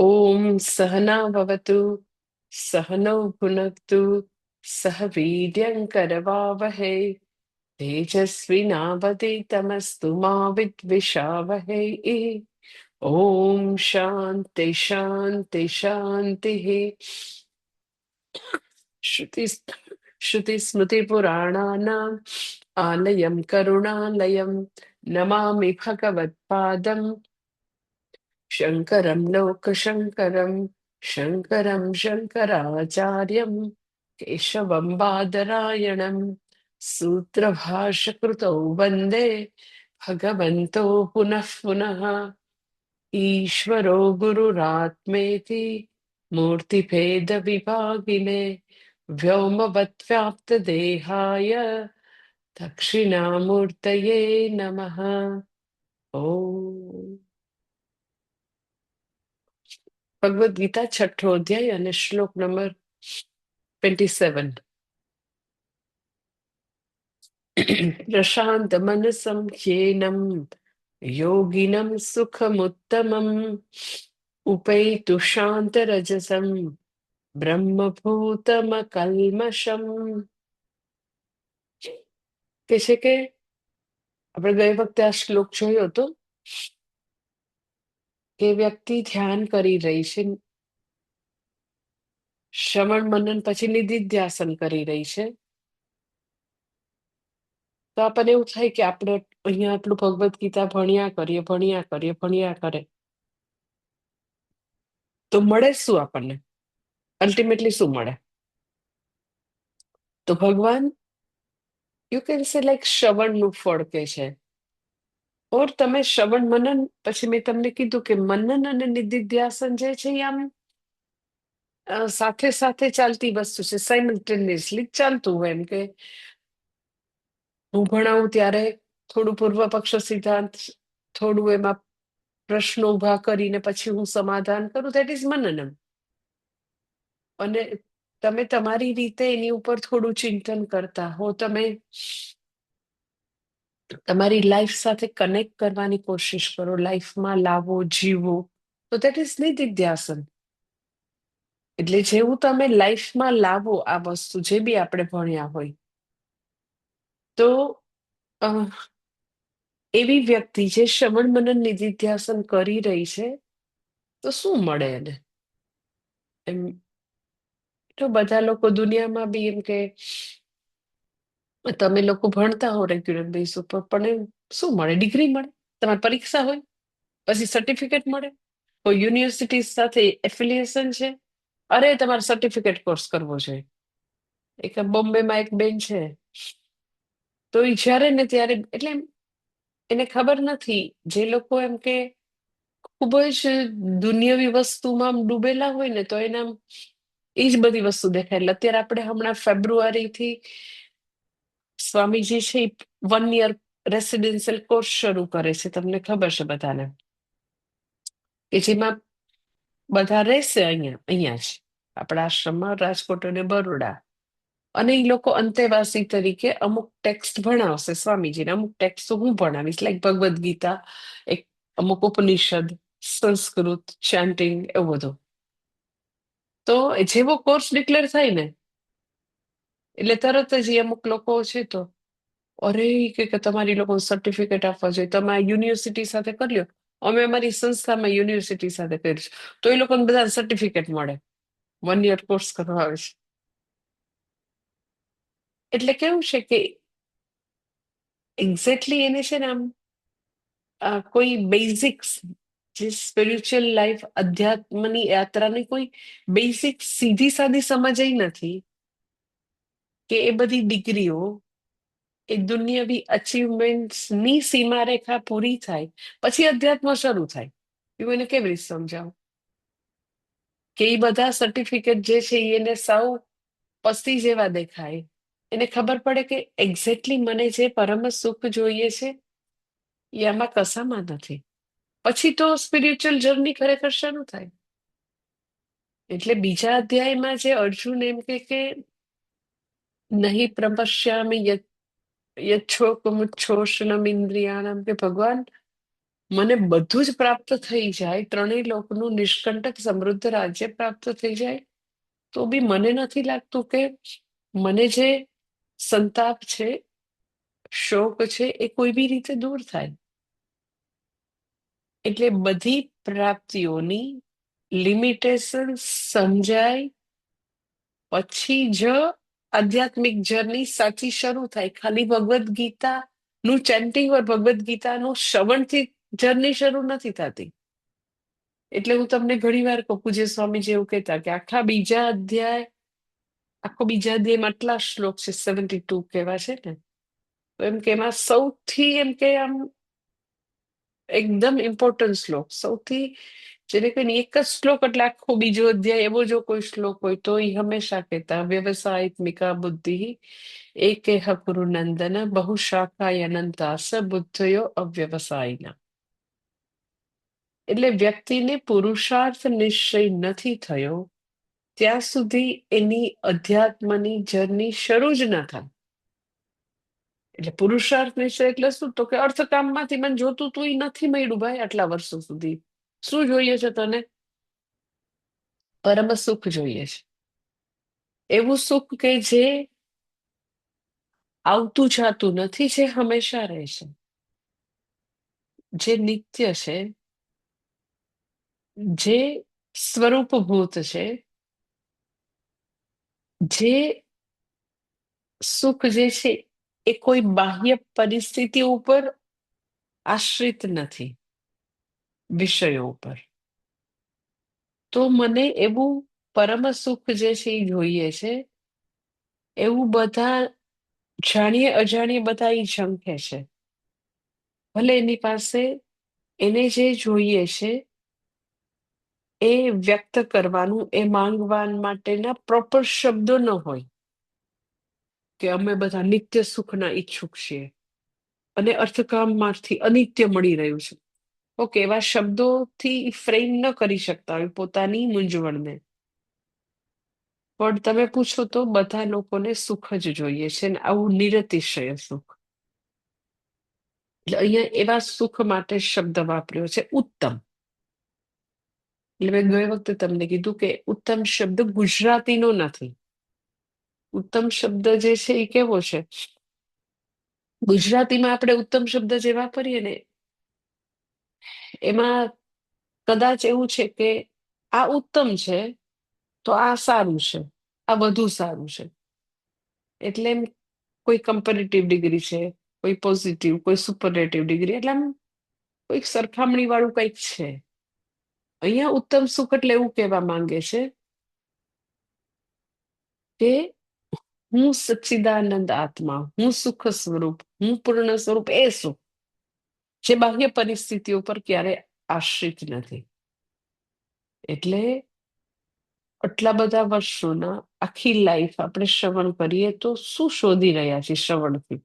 ॐ सहना भवतु सहनौ भुनक्तु सह वीर्यं करवावहै तेजस्विनावधीतमस्तु मा विद्विषावहै। ॐ शान्ति शान्ति शान्तिः। श्रुति श्रुतिस्मृतिपुराणानाम् आलयं करुणालयं नमामि भगवत्पादं शङ्करं लोकशङ्करं शङ्करं शङ्कराचार्यं केशवं बादरायणं सूत्रभाष्यकृतौ वन्दे भगवन्तो पुनः पुनः। ईश्वरो गुरुरात्मेति मूर्तिभेदविभागिने व्योमवद्व्याप्तदेहाय दक्षिणामूर्तये नमः। ॐ ભગવદ્ ગીતા છઠ્ઠો અધ્યાય અને શ્લોક નંબર 27. પ્રશાંત મનસં ખ્યેનં યોગિનં સુખમુત્તમં ઉપૈતુ શાંત રજસં બ્રહ્મભૂતમકલ્મષમ. કે છે કે આપણે ગઈ વખતે આ શ્લોક જોયો હતો કે વ્યક્તિ ધ્યાન કરી રહી છે, શ્રવણ મનન પછી નિધિધ્યાસન કરી રહી છે, તો આપણને એવું થાય કે આપણે અહીંયા આટલું ભગવદ્ ગીતા ભણ્યા કરીએ ભણ્યા કરે, તો મળે શું આપણને? અલ્ટિમેટલી શું મળે? તો ભગવાન યુ કેન સે લાઈક શ્રવણનું ફળ કે છે. ઓર તમે શ્રવણ મનન પછી મેં તમને કીધું કે મનન અને નિધિધ્યાસન જે છે એ આમ સાથે સાથે ચાલતી વસ્તુ છે, સાયમલ્ટેનિયસલી ચાલતું હોય. એમ કે હું ભણાવું ત્યારે થોડું પૂર્વ પક્ષ સિદ્ધાંત, થોડું એમાં પ્રશ્નો ઉભા કરીને પછી હું સમાધાન કરું, દેટ ઇઝ મનનમ. અને તમે તમારી રીતે એની ઉપર થોડું ચિંતન કરતા હો, તમે તમારી લાઈફ સાથે કનેક્ટ કરવાની કોશિશ કરો, લાઈફમાં લાવો, જીવો, તો દેટ ઇઝ નિધિધ્યાસન. એટલે જેવું તમે લાઈફમાં લાવો આ વસ્તુ જે બી આપણે ભણ્યા હોય, તો એવી વ્યક્તિ જે શ્રવણ મનન નિધિધ્યાસન કરી રહી છે, તો શું મળે એને? એમ તો બધા લોકો દુનિયામાં બી એમ કે તમે લોકો ભણતા હો રેગ્યુલર બેઝ ઉપર, પણ એમ શું મળે? ડિગ્રી મળે, તમારી પરીક્ષા હોય, પછી સર્ટિફિકેટ મળે, કોઈ યુનિવર્સિટી સાથે એફિલિએશન છે, અરે તમારે સર્ટિફિકેટ કોર્સ કરવો છે. એક બોમ્બેમાં એક બેન છે, તો એ જ્યારે ને ત્યારે એટલે એને ખબર નથી, જે લોકો એમ કે ખૂબ જ દુનિયાવી વસ્તુમાં આમ ડૂબેલા હોય ને, તો એના એ જ બધી વસ્તુ દેખાય. એટલે અત્યારે આપણે હમણાં ફેબ્રુઆરીથી સ્વામીજી છે 1 યર રેસિડેન્શિયલ કોર્સ શરૂ કરે છે, તમને ખબર છે બધાને, કે જેમાં બધા રહેશે અહીંયા જ આપણા આશ્રમમાં, રાજકોટ અને બરોડા. અને એ લોકો અંતેવાસી તરીકે અમુક ટેક્સ્ટ ભણાવશે સ્વામીજીને, અમુક ટેક્સ્ટ તો હું ભણાવીશ, લાઈક ભગવદ્ ગીતા, એક અમુક ઉપનિષદ, સંસ્કૃત, ચાન્ટિંગ, એવું બધું. તો જેવો કોર્સ ડિક્લેર થાય ને એટલે તરત જ એ અમુક લોકો છે, તો અરે કે તમારી લોકો સર્ટિફિકેટ આપવા જોઈએ, તમે આ યુનિવર્સિટી સાથે કરી લો, અમે અમારી સંસ્થામાં યુનિવર્સિટી સાથે કરીશું, તો એ લોકોને બધા સર્ટિફિકેટ મળે, 1 યર કોર્સ કરવા આવે છે. એટલે કેવું છે કે એક્ઝેક્ટલી એને છે ને આમ કોઈ બેઝિક્સ, જે સ્પિરિચ્યુઅલ લાઈફ, અધ્યાત્મની યાત્રાની કોઈ બેઝિક સીધી સાદી સમજ નથી કે એ બધી ડિગ્રીઓ એ દુનિયાવી અચીવમેન્ટ્સની સીમારેખા પૂરી થાય પછી અધ્યાત્મ શરૂ થાય. એવું એને કેવી રીતે સમજાવું કે એ બધા સર્ટિફિકેટ જે છે એને સાવ પસ્તી જેવા દેખાય, એને ખબર પડે કે એક્ઝેક્ટલી મને જે પરમ સુખ જોઈએ છે એ આમાં કશામાં નથી. પછી તો સ્પિરિચ્યુઅલ જર્ની ખરેખર શરૂ થાય. એટલે બીજા અધ્યાયમાં જે અર્જુન એમ કે નહીં પ્રપશ્યામિ યચ્છોકમુચ્છોષણમ ઇન્દ્રિયાણમ, કે ભગવાન મને બધું જ પ્રાપ્ત થઈ જાય, ત્રણેય લોકનું નિષ્કંટક સમૃદ્ધ રાજ્ય પ્રાપ્ત થઈ જાય, તો બી મને નથી લાગતું કે મને જે સંતાપ છે, શોક છે, એ કોઈ બી રીતે દૂર થાય. એટલે બધી પ્રાપ્તિઓની લિમિટેશન સમજાય પછી જ આધ્યાત્મિક જર્ની સાચી શરૂ થાય. ખાલી ભગવદ્ ગીતા નું ચેન્ટિંગ or ભગવદ્ ગીતાનું શ્રવણથી જર્ની શરૂ નથી થતી. એટલે હું તમને ઘણી વાર કહું, પૂજ્ય સ્વામીજી એવું કહેતા કે આખો બીજા અધ્યાયમાં આટલા શ્લોક છે, 72 કેવા છે ને, તો એમ કે એમાં સૌથી એમ કે આમ એકદમ ઇમ્પોર્ટન્ટ શ્લોક, સૌથી જેને કહીને એક જ શ્લોક એટલે આખો બીજો અધ્યાય, એવો જો કોઈ શ્લોક હોય તો એ હંમેશા કહેતા વ્યવસાયિત્મિકા બુદ્ધિ એકેહ કુરુ નંદન બહુશાખાય અનંતાસ બુદ્ધયો અવ્યવસાયિના. એટલે વ્યક્તિને પુરુષાર્થ નિશ્ચય નથી થયો ત્યાં સુધી એની અધ્યાત્મની જર્ની શરૂ જ ન થાય. એટલે પુરુષાર્થ નિશ્ચય એટલે શું? તો કે અર્થકામમાંથી મને જોતું તું એ નથી મળ્યું ભાઈ આટલા વર્ષો સુધી. શું જોઈએ છે તને? પરમ સુખ જોઈએ છે. એવું સુખ કે જે આવતું જાતું નથી, જે હંમેશા રહેશે, જે નિત્ય છે, જે સ્વરૂપભૂત છે, જે સુખ જે છે એ કોઈ બાહ્ય પરિસ્થિતિ ઉપર આશ્રિત નથી, વિષયો ઉપર. તો મને એવું પરમ સુખ જે છે એ જોઈએ છે. એવું બધા જાણીએ અજાણીએ બધા એ ઝંખે છે. ભલે એની પાસે એને જે જોઈએ છે એ વ્યક્ત કરવાનું, એ માંગવા માટેના પ્રોપર શબ્દો ન હોય કે અમે બધા નિત્ય સુખના ઈચ્છુક છીએ અને અર્થકામમાંથી અનિત્ય મળી રહ્યું છે. ઓકે, એવા શબ્દોથી ફ્રેમ ન કરી શકતા હોય પોતાની મૂંઝવણને. પણ તમે પૂછો તો બધા લોકોને સુખ જ જોઈએ છે, ને આવું નિરતિશય સુખ. એટલે અહીંયા એવા સુખ માટે શબ્દ વાપર્યો છે ઉત્તમ. એટલે મેં ગઈ વખતે તમને કીધું કે ઉત્તમ શબ્દ ગુજરાતીનો નથી. ઉત્તમ શબ્દ જે છે એ કેવો છે? ગુજરાતીમાં આપણે ઉત્તમ શબ્દ જે વાપરીએ ને એમાં કદાચ એવું છે કે આ ઉત્તમ છે તો આ સારું છે, આ વધુ સારું છે. એટલે એમ કોઈ કમ્પેરેટિવ ડિગ્રી છે, કોઈ પોઝિટિવ, કોઈ સુપરલેટિવ ડિગ્રી, એટલે આમ કોઈક સરખામણી વાળું કંઈક છે. અહીંયા ઉત્તમ સુખ એટલે એવું કહેવા માંગે છે કે હું સચ્ચિદાનંદ આત્મા, હું સુખ સ્વરૂપ, હું પૂર્ણ સ્વરૂપ, એ સુખ જે બાહ્ય પરિસ્થિતિઓ પર ક્યારે આશ્રિત નથી. એટલે આટલા બધા વર્ષોના આખી લાઈફ આપણે શ્રવણ કરીએ તો શું શોધી રહ્યા છીએ શ્રવણથી?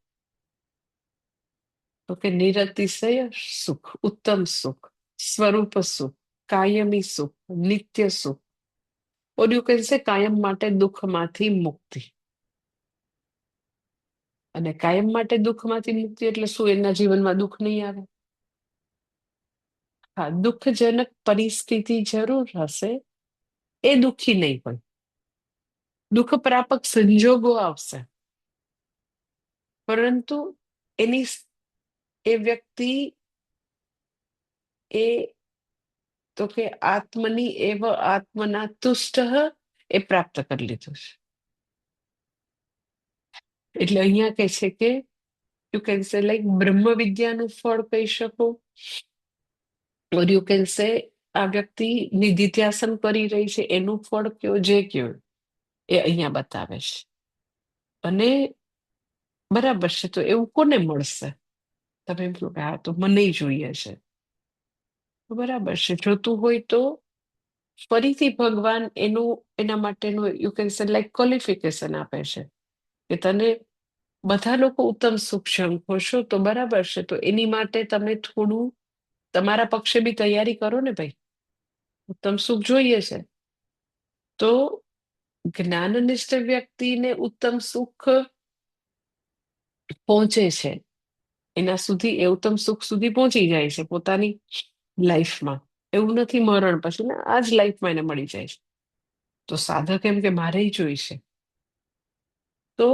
તો કે નિરતિશય સુખ, ઉત્તમ સુખ, સ્વરૂપ સુખ, કાયમી સુખ, નિત્ય સુખ, ઓર યુ કેન સે કાયમ માટે દુઃખમાંથી મુક્તિ. અને કાયમ માટે દુઃખમાંથી મુક્તિ એટલે શું? એના જીવનમાં દુઃખ નહીં આવે. હા, દુઃખજનક પરિસ્થિતિ જરૂર હશે, એ દુઃખી નહીં હોય. દુઃખ પ્રાપક સંજોગો આવશે, પરંતુ એની એ વ્યક્તિ એ તો કે આત્મની એવ આત્મના તુષ્ટ એ પ્રાપ્ત કરી લીધું છે. એટલે અહીંયા કહે છે કે યુ કેન સે લાઈક બ્રહ્મ વિદ્યાનું ફળ કહી શકો, ઓર યુ કેન સે આ વ્યક્તિ નિધિધ્યાસન કરી રહી છે એનું ફળ કયો, જે કયો એ અહીંયા બતાવે છે. અને બરાબર છે, તો એવું કોને મળશે? તમે એમ કહો કે હા તો મને જોઈએ છે. બરાબર છે, જોતું હોય તો ફરીથી ભગવાન એના માટેનું you can say like qualification આપે છે કે તને બધા લોકો ઉત્તમ સુખ શંખો છો તો બરાબર છે, તો એની માટે તમે થોડું તમારા પક્ષે બી તૈયારી કરો ને ભાઈ. ઉત્તમ સુખ જોઈએ છે તો જ્ઞાનનિષ્ઠ વ્યક્તિને ઉત્તમ સુખ પહોંચે છે એના સુધી એ ઉત્તમ સુખ સુધી પહોંચી જાય છે પોતાની લાઈફમાં. એવું નથી મરણ પછી ને આ જ લાઈફમાં એને મળી જાય છે. તો સાધક એમ કે મારે જોઈશે. તો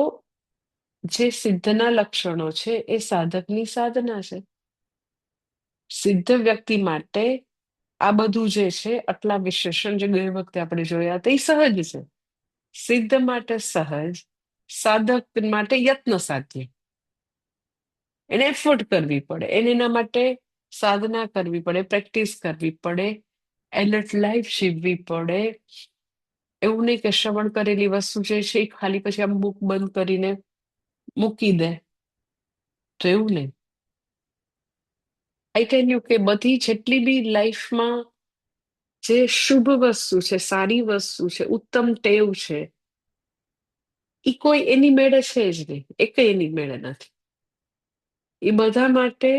જે સિદ્ધના લક્ષણો છે એ સાધકની સાધના છે. સિદ્ધ વ્યક્તિ માટે આ બધું જે છે આટલા વિશેષણ જે ગઈ વખતે આપણે જોયા તે સહજ છે. સિદ્ધ માટે સહજ, સાધક માટે યત્ન સાધ્ય. એને એફર્ટ કરવી પડે, એને એના માટે સાધના કરવી પડે, પ્રેક્ટિસ કરવી પડે, એલર્ટ લાઈફ જીવવી પડે. એવું નહીં કે શ્રવણ કરેલી વસ્તુ જે છે એ ખાલી પછી આમ બુક બંધ કરીને મૂકી દે, તો એવું નહીં. આઈ ટેલ યુ કે બધી જેટલી બી લાઈફમાં જે શુભ વસ્તુ છે, સારી વસ્તુ છે, ઉત્તમ ટેવ છે, એ કોઈ એની મેળે છે જ નહીં, એક એની મેળે નથી. એ બધા માટે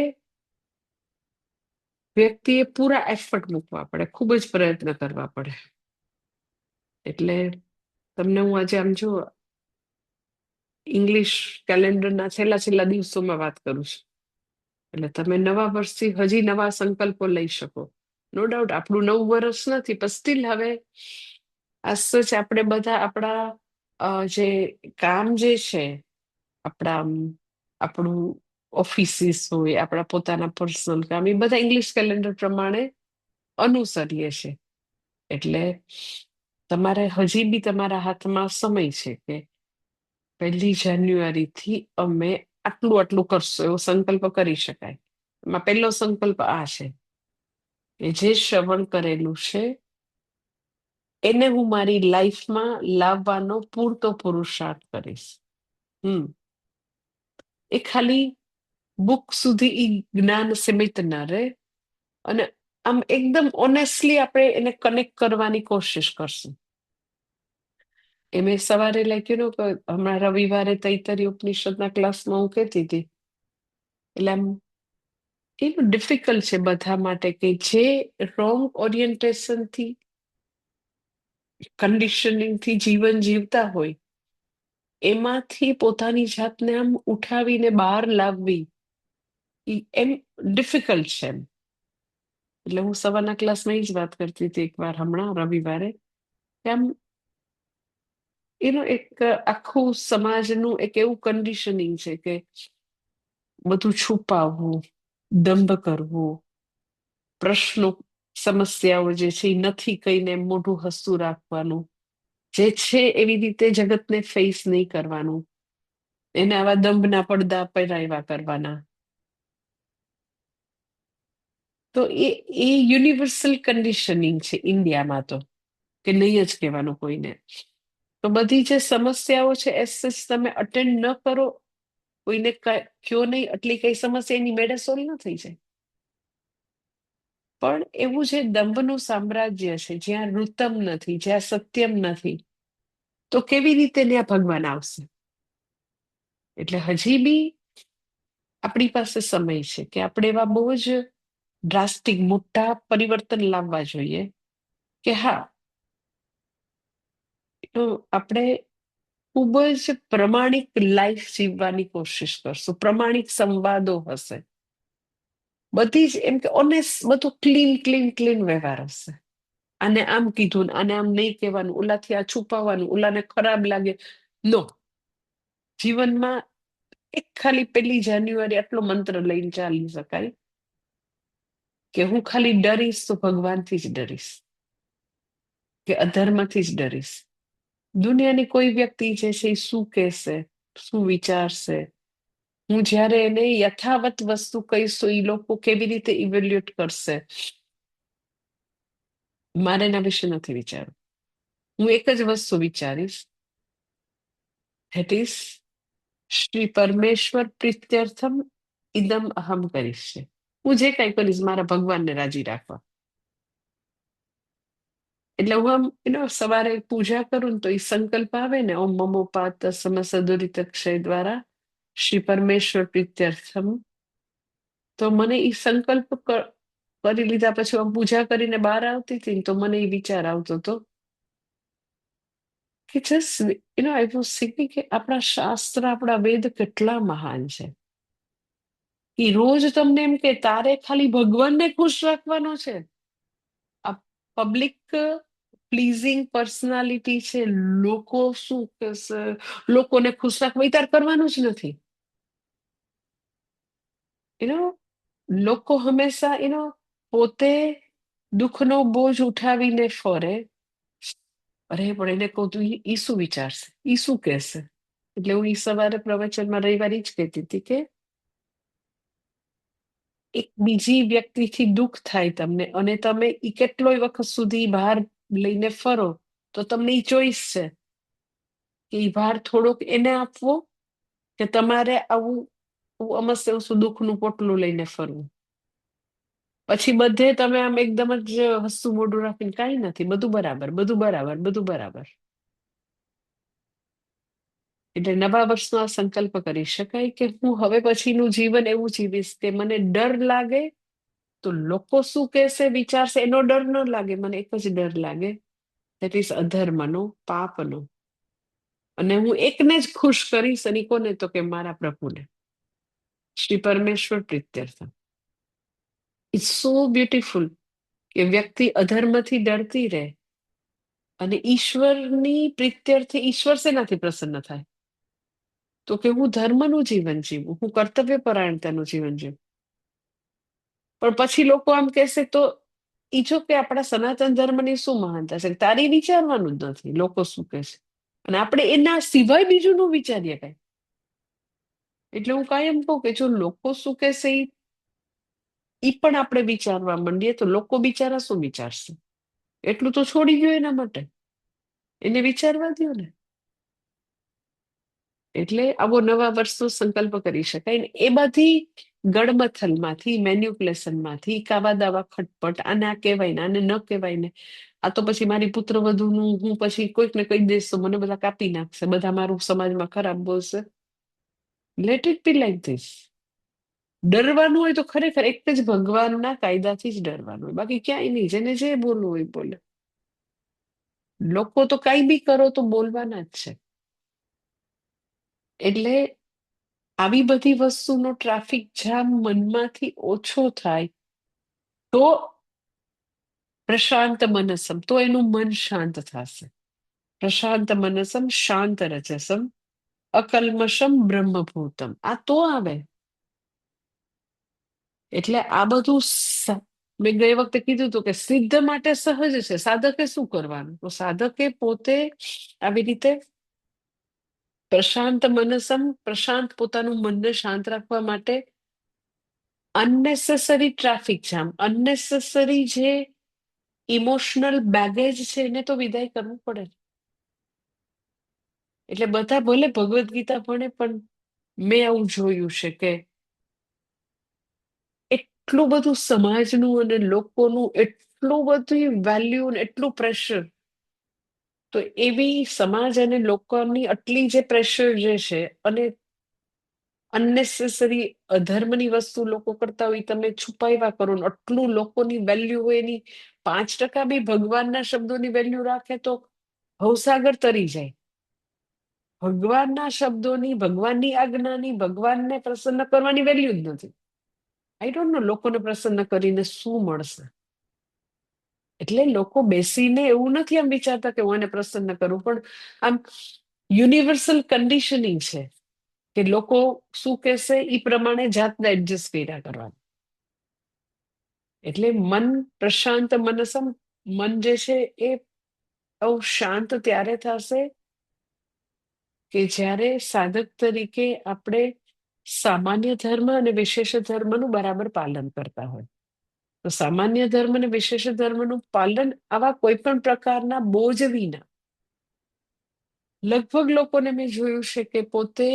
વ્યક્તિએ પૂરા એફર્ટ મૂકવા પડે, ખૂબ જ પ્રયત્ન કરવા પડે. એટલે તમને હું આજે આમ જો ઇંગ્લિશ કેલેન્ડરના છેલ્લા દિવસોમાં વાત કરું છું. એટલે તમે નવા વર્ષથી હજી નવા સંકલ્પો લઈ શકો. નો ડાઉટ આપણું નવું વર્ષ નથી, પણ સ્ટીલ હવે આ સચ આપણે બધા આપણા જે કામ જે છે, આપણું ઓફિસીસ હોય, આપણા પોતાના પર્સનલ કામ, એ બધા ઇંગ્લિશ કેલેન્ડર પ્રમાણે અનુસરીએ છે. એટલે તમારે હજી બી તમારા હાથમાં સમય છે કે 1 જાન્યુઆરીથી અમે આટલું આટલું કરશું એવો સંકલ્પ કરી શકાય. એમાં પહેલો સંકલ્પ આ છે કે જે શ્રવણ કરેલું છે એને હું મારી લાઈફમાં લાવવાનો પૂરતો પુરુષાર્થ કરીશ. એ ખાલી બુક સુધી ઈ જ્ઞાન સીમિત ના રહે, અને આમ એકદમ ઓનેસ્ટલી આપણે એને કનેક્ટ કરવાની કોશિશ કરશું. એ મેં સવારે લખ્યું કે હમણાં રવિવારે તૈતરી ઉપનિષદના ક્લાસમાં હું કહેતી હતી. એટલે આમ એવું ડિફિકલ્ટ છે બધા માટે કે જે રોંગ ઓરિએન્ટેશનથી, કન્ડિશનિંગથી જીવન જીવતા હોય, એમાંથી પોતાની જાતને આમ ઉઠાવીને બહાર લાવવી એમ ડિફિકલ્ટ છે એમ. એટલે હું સવારના ક્લાસમાં એ જ વાત કરતી હતી એકવાર હમણાં રવિવારે, કે આમ એનું એક આખું સમાજનું એક એવું કન્ડિશનિંગ છે કે બધું છુપાવવું, દંભ કરવું, પ્રશ્નો, સમસ્યાઓ જે છે એ નથી કહીને મોઢું હસતું રાખવાનું, જે છે એવી રીતે જગતને ફેસ નહીં કરવાનું, એને આવા દંભના પડદા પહેરાવ્યા કરવાના. તો એ યુનિવર્સલ કન્ડિશનિંગ છે ઇન્ડિયામાં, તો કે નહીં જ કહેવાનું કોઈને. તો બધી જે સમસ્યાઓ છે એ સચ તમે અટેન્ડ ન કરો, કોઈને કયો નહીં, એટલી કઈ સમસ્યા એની મેળે સોલ્વ ન થઈ જાય. પણ એવું જે દંભનું સામ્રાજ્ય છે, જ્યાં ઋતમ નથી, જ્યાં સત્યમ નથી, તો કેવી રીતે ત્યાં ભગવાન આવશે? એટલે હજી બી આપણી પાસે સમય છે કે આપણે એવા બહુ જ ડ્રાસ્ટિક મોટા પરિવર્તન લાવવા જોઈએ કે હા, આપણે ખૂબ જ પ્રમાણિક લાઈફ જીવવાની કોશિશ કરશું. પ્રમાણિક સંવાદો હશે, બધી જ એમ કે ઓનેસ્ટ, બધું ક્લીન વ્યવહાર હશે. આને આમ કીધું, આને આમ નહીં કહેવાનું, ઓલાથી આ છુપાવવાનું, ઓલાને ખરાબ લાગે. નો, જીવનમાં એક ખાલી 1 જાન્યુઆરી આટલો મંત્ર લઈને ચાલી શકાય કે હું ખાલી ડરીશ તો ભગવાનથી જ ડરીશ, કે અધર્મથી જ ડરીશ. દુનિયાની કોઈ વ્યક્તિ જે છે એ શું કહેશે, શું વિચારશે, હું જ્યારે એને યથાવત વસ્તુ કહીશ તો એ લોકો કેવી રીતે ઇવેલ્યુએટ કરશે, મારે એના વિશે નથી વિચારવું. હું એક જ વસ્તુ વિચારીશ, ધેટ ઇઝ શ્રી પરમેશ્વર પ્રીત્યર્થમ ઇદમ અહમ કરીશ. હું જે કઈ કરીશ મારા ભગવાનને રાજી રાખવા. એટલે હું આમ સવારે પૂજા કરું ને તો એ સંકલ્પ આવે ને, ઓમ મમોપાત સમસદુરિત ક્ષય દ્વારા શ્રી પરમેશ્વર પ્રીત્યર્થમ. તો મને એ સંકલ્પ કરી લીધા પછી આમ પૂજા કરીને બહાર આવતી હતી ને તો મને એ વિચાર આવતો હતો કે જસ્ટ આઈ વોઝ થિંકિંગ કે આપણા શાસ્ત્ર, આપણા વેદ કેટલા મહાન છે. કે રોજ તમને એમ કે તારે ખાલી ભગવાનને ખુશ રાખવાનો છે. આ પબ્લિક પ્લીઝિંગ પર્સનાલિટી છે, લોકો શું કહેશે, લોકોને ખુશ રાખવા એ તારે કરવાનું જ નથી. યુ નો લોકો હંમેશા પોતે દુઃખનો બોજ ઉઠાવીને ફરે. અરે પણ એને કહું તું ઈ શું વિચારશે, ઈ શું કહેશે. એટલે હું ઈ સવારે પ્રવચનમાં રવિવારે જ કહેતી હતી કે એક બીજી વ્યક્તિથી દુઃખ થાય તમને, અને તમે ઈ કેટલોય વખત સુધી ભાર લઈને ફરો, તો તમને ઈ ચોઈસ છે કે ઈ ભાર થોડોક એને આપવો, કે તમારે આવું અમસ્ત એવું દુઃખનું પોટલું લઈને ફરવું. પછી બધે તમે આમ એકદમ જ હસતું મોઢું રાખીને કાંઈ નથી, બધું બરાબર, બધું બરાબર, બધું બરાબર. એટલે નવા વર્ષનો આ સંકલ્પ કરી શકાય કે હું હવે પછીનું જીવન એવું જીવીશ કે મને ડર લાગે તો લોકો શું કહેશે, વિચારશે, એનો ડર ન લાગે. મને એક જ ડર લાગે, દેટ ઇઝ અધર્મનો, પાપનો. અને હું એકને જ ખુશ કરીશ, અને કોને, તો કે મારા પ્રભુને, શ્રી પરમેશ્વર પ્રીત્યર્થ. ઇટ્સ સો બ્યુટીફુલ કે વ્યક્તિ અધર્મથી ડરતી રહે અને ઈશ્વરની પ્રીત્યર્થે ઈશ્વર શેનાથી પ્રસન્ન થાય, તો કે હું ધર્મનું જીવન જીવું, હું કર્તવ્ય પરાયણતાનું જીવન જીવું. પણ પછી લોકો આમ કહેશે તો ઈ જો કે આપણા સનાતન ધર્મની શું મહાનતા છે, તારી વિચારવાનું જ નથી લોકો શું કહેશે. અને આપણે એના સિવાય બીજું ન વિચારીએ કઈ. એટલે હું કાયમ કહું કે જો લોકો શું કહેશે ઈ પણ આપણે વિચારવા માંડીએ તો લોકો બિચારા શું વિચારશે, એટલું તો છોડી ગયું એના માટે, એને વિચારવા દો ને. એટલે આવો નવા વર્ષનો સંકલ્પ કરી શકાય ને. એ બધી ગડમથલમાંથી, મેન્યુપ્યુલેશનમાંથી, કાવા દાવા ખટપટ, આને આ કહેવાય ને આને ન કહેવાય ને, આ તો પછી મારી પુત્ર વધુનું હું પછી કોઈકને કહી દઈશ તો મને બધા કાપી નાખશે, બધા મારું સમાજમાં ખરાબ બોલશે. Let it be like this. ડરવાનું હોય તો ખરેખર એક જ ભગવાનના કાયદાથી જ ડરવાનું હોય, બાકી ક્યાંય નહીં. જેને જે બોલવું હોય બોલે. લોકો તો કઈ બી કરો તો બોલવાના જ છે. એટલે આવી બધી વસ્તુનો ટ્રાફિક જામ મનમાંથી ઓછો થાય તો પ્રશાંત મનસમ, તો એનું મન શાંત થશે. પ્રશાંત મનસમ શાંત રજસમ અકલ્મષમ બ્રહ્મભૂતમ, આ તો આવે. એટલે આ બધું મેં ગઈ વખતે કીધું હતું કે સિદ્ધ માટે સહજ છે. સાધકે શું કરવાનું, તો સાધકે પોતે આવી રીતે પ્રશાંત મનસમ, પ્રશાંત પોતાનું મનને શાંત રાખવા માટે અનનેસેસરી ટ્રાફિક જામ, અનનેસેસરી જે ઇમોશનલ બેગેજ છે એને તો વિદાય કરવું પડે. એટલે બધા ભલે ભગવદ્ ગીતા ભણે, પણ મેં આવું જોયું છે કે એટલું બધું સમાજનું અને લોકોનું એટલું બધું વેલ્યુ ને એટલું પ્રેશર, તો એવી સમાજ અને લોકોની આટલી જે પ્રેશર જે છે, અને અનનેસેસરી અધર્મની વસ્તુ લોકો કરતા હોય, તમે છુપાવ્યા કરો ને આટલું લોકોની વેલ્યુ હોય, એની 5% બી ભગવાનના શબ્દોની વેલ્યુ રાખે તો ભવસાગર તરી જાય. ભગવાનના શબ્દોની, ભગવાનની આજ્ઞાની, ભગવાનને પ્રસન્ન કરવાની વેલ્યુ જ નથી. આઈ ડોન્ટ નો લોકોને પ્રસન્ન કરીને શું મળશે. એટલે લોકો બેસીને એવું નથી આમ વિચારતા કે હું એને પ્રસન્ન કરું, પણ આમ યુનિવર્સલ કન્ડિશનિંગ છે કે લોકો શું કહેશે એ પ્રમાણે જાતને એડજસ્ટ કર્યા કરવાનું. એટલે મન પ્રશાંત મનસમ, મન જે છે એ શાંત ત્યારે થશે કે જ્યારે સાધક તરીકે આપણે સામાન્ય ધર્મ અને વિશેષ ધર્મનું બરાબર પાલન કરતા હોય. તો સામાન્ય ધર્મ અને વિશેષ ધર્મનું પાલન આવા કોઈ પણ પ્રકારના બોજ વિના. લગભગ લોકોને મેં જોયું છે કે પોતે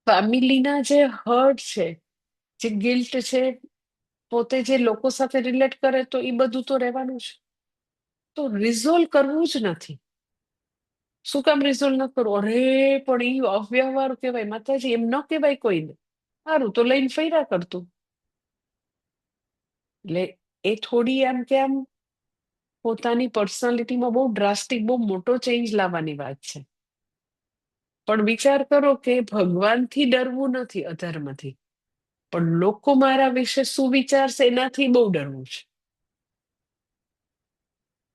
ફેમિલીના જે હર્ટ છે, જે ગિલ્ટ છે, પોતે જે લોકો સાથે રિલેટ કરે, તો એ બધું તો રહેવાનું છે. તો રિઝોલ્વ કરવું જ નથી. શું કામ રિઝોલ્વ ન કરું? અરે પણ એ અવ્યવહાર કહેવાય માતાજી, એમ ન કહેવાય કોઈને. સારું તો લઈને ફર્યા કરતું. એટલે એ થોડી આમ કે આમ પોતાની પર્સનાલિટીમાં બહુ ડ્રાસ્ટિક, બહુ મોટો ચેન્જ લાવવાની વાત છે. પણ વિચાર કરો કે ભગવાનથી ડરવું નથી, અધર્મથી, પણ લોકો મારા વિશે શું વિચારશે એનાથી બહુ ડરવું છે.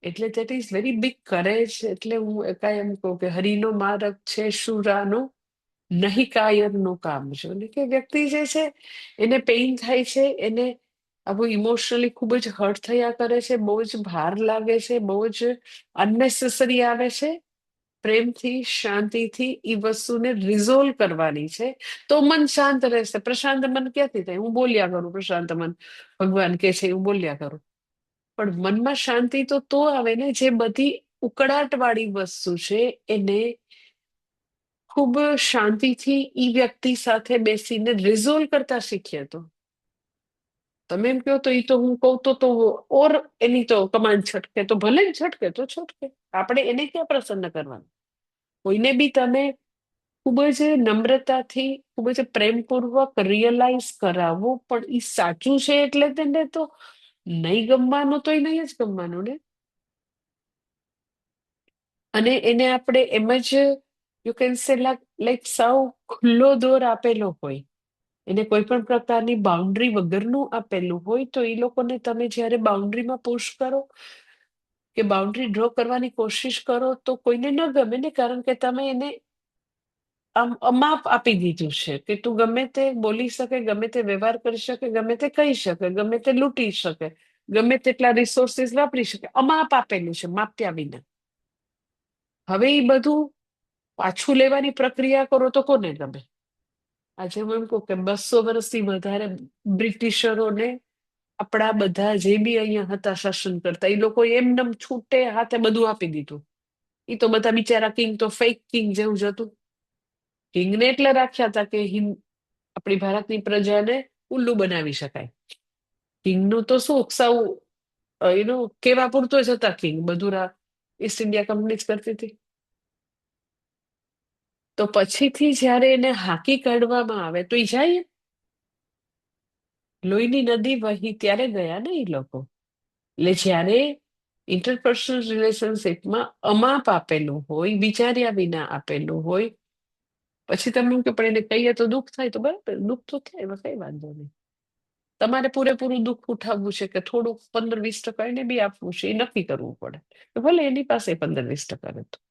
એટલે that is very big courage. એટલે હું એમ કહું કે હરિનો માર્ગ છે શુરાનો, નહીં કાયરનું કામ છે. એટલે કે વ્યક્તિ જે છે એને પેઇન થાય છે, એને આવું ઇમોશનલી ખૂબ જ હર્ટ થયા કરે છે, બહુ જ ભાર લાગે છે, બહુ જ અનનેસેસરી આવે છે. પ્રેમથી, શાંતિથી એ વસ્તુને રિઝોલ્વ કરવાની છે, તો મન શાંત રહેશે. પ્રશાંત મન ક્યાંથી થાય? હું બોલ્યા કરું, પ્રશાંત મન ભગવાન કે છે હું બોલ્યા કરું, પણ મનમાં શાંતિ તો આવે ને જે બધી ઉકળાટ વાળી વસ્તુ છે એને ખૂબ શાંતિથી ઈ વ્યક્તિ સાથે બેસીને રિઝોલ્વ કરતા શીખીએ. તો તમે એમ કહો તો એ તો હું કહું તો ઓર એની તો કમાન છટકે, તો ભલે જ છટકે તો છટકે, આપણે એને ક્યાં પ્રસન્ન કરવાનું? કોઈને બી તમે ખૂબ જ નમ્રતાથી, ખૂબ જ પ્રેમપૂર્વક રિયલાઇઝ કરાવો, પણ એ સાચું છે એટલે તેને તો નહીં ગમવાનું, તો એ નહીં જ ગમવાનું ને. અને એને આપણે એમ જ યુ કેન સે લાઈક સાવ ખુલ્લો દોર આપેલો હોય, એને કોઈ પણ પ્રકારની બાઉન્ડ્રી વગરનું આપેલું હોય, તો એ લોકોને તમે જ્યારે બાઉન્ડ્રીમાં પુશ કરો કે બાઉન્ડ્રી ડ્રો કરવાની કોશિશ કરો તો કોઈને ન ગમે ને, કારણ કે તમે એને આમ અમાપ આપી દીધું છે કે તું ગમે તે બોલી શકે, ગમે તે વ્યવહાર કરી શકે, ગમે તે કહી શકે, ગમે તે લૂંટી શકે, ગમે તેટલા રિસોર્સિસ વાપરી શકે. અમાપ આપેલું છે, માપ્યા વિના. હવે એ બધું પાછું લેવાની પ્રક્રિયા કરો તો કોને ગમે? આજે હું એમ કહું કે 200 વર્ષથી વધારે બ્રિટિશરોને આપણા બધા જે બી અહીંયા હતા શાસન કરતા, એ લોકો એમનેમ છૂટે હાથે બધું આપી દીધું. એ તો બધા બિચારા કિંગ તો ફેક કિંગ જેવું જ હતું. કિંગને એટલે રાખ્યા હતા કે આપણી ભારતની પ્રજાને ઉલ્લુ બનાવી શકાય. કિંગનું તો શું સૌ કેવા પૂરતો જ હતા કિંગ, બધું ઈસ્ટ ઇન્ડિયા કંપની જ કરતી હતી. તો પછીથી જ્યારે એને હાંકી કાઢવામાં આવે તો એ જાય. લોહીની નદી વહી ત્યારે ગયા ને એ લોકો. એટલે જ્યારે ઇન્ટરપર્સનલ રિલેશનશીપમાં અમાપ આપેલું હોય, વિચાર્યા વિના આપેલું હોય, પછી તમે એમ કે પણ એને કહીએ તો દુઃખ થાય, તો બરાબર, દુઃખ તો થાય, એમાં કઈ વાંધો નહીં. તમારે પૂરેપૂરું દુઃખ ઉઠાવવું છે કે થોડુંક 15-20% એને બી આપવું છે, એ નક્કી કરવું પડે. તો ભલે એની પાસે 15-20% હતું,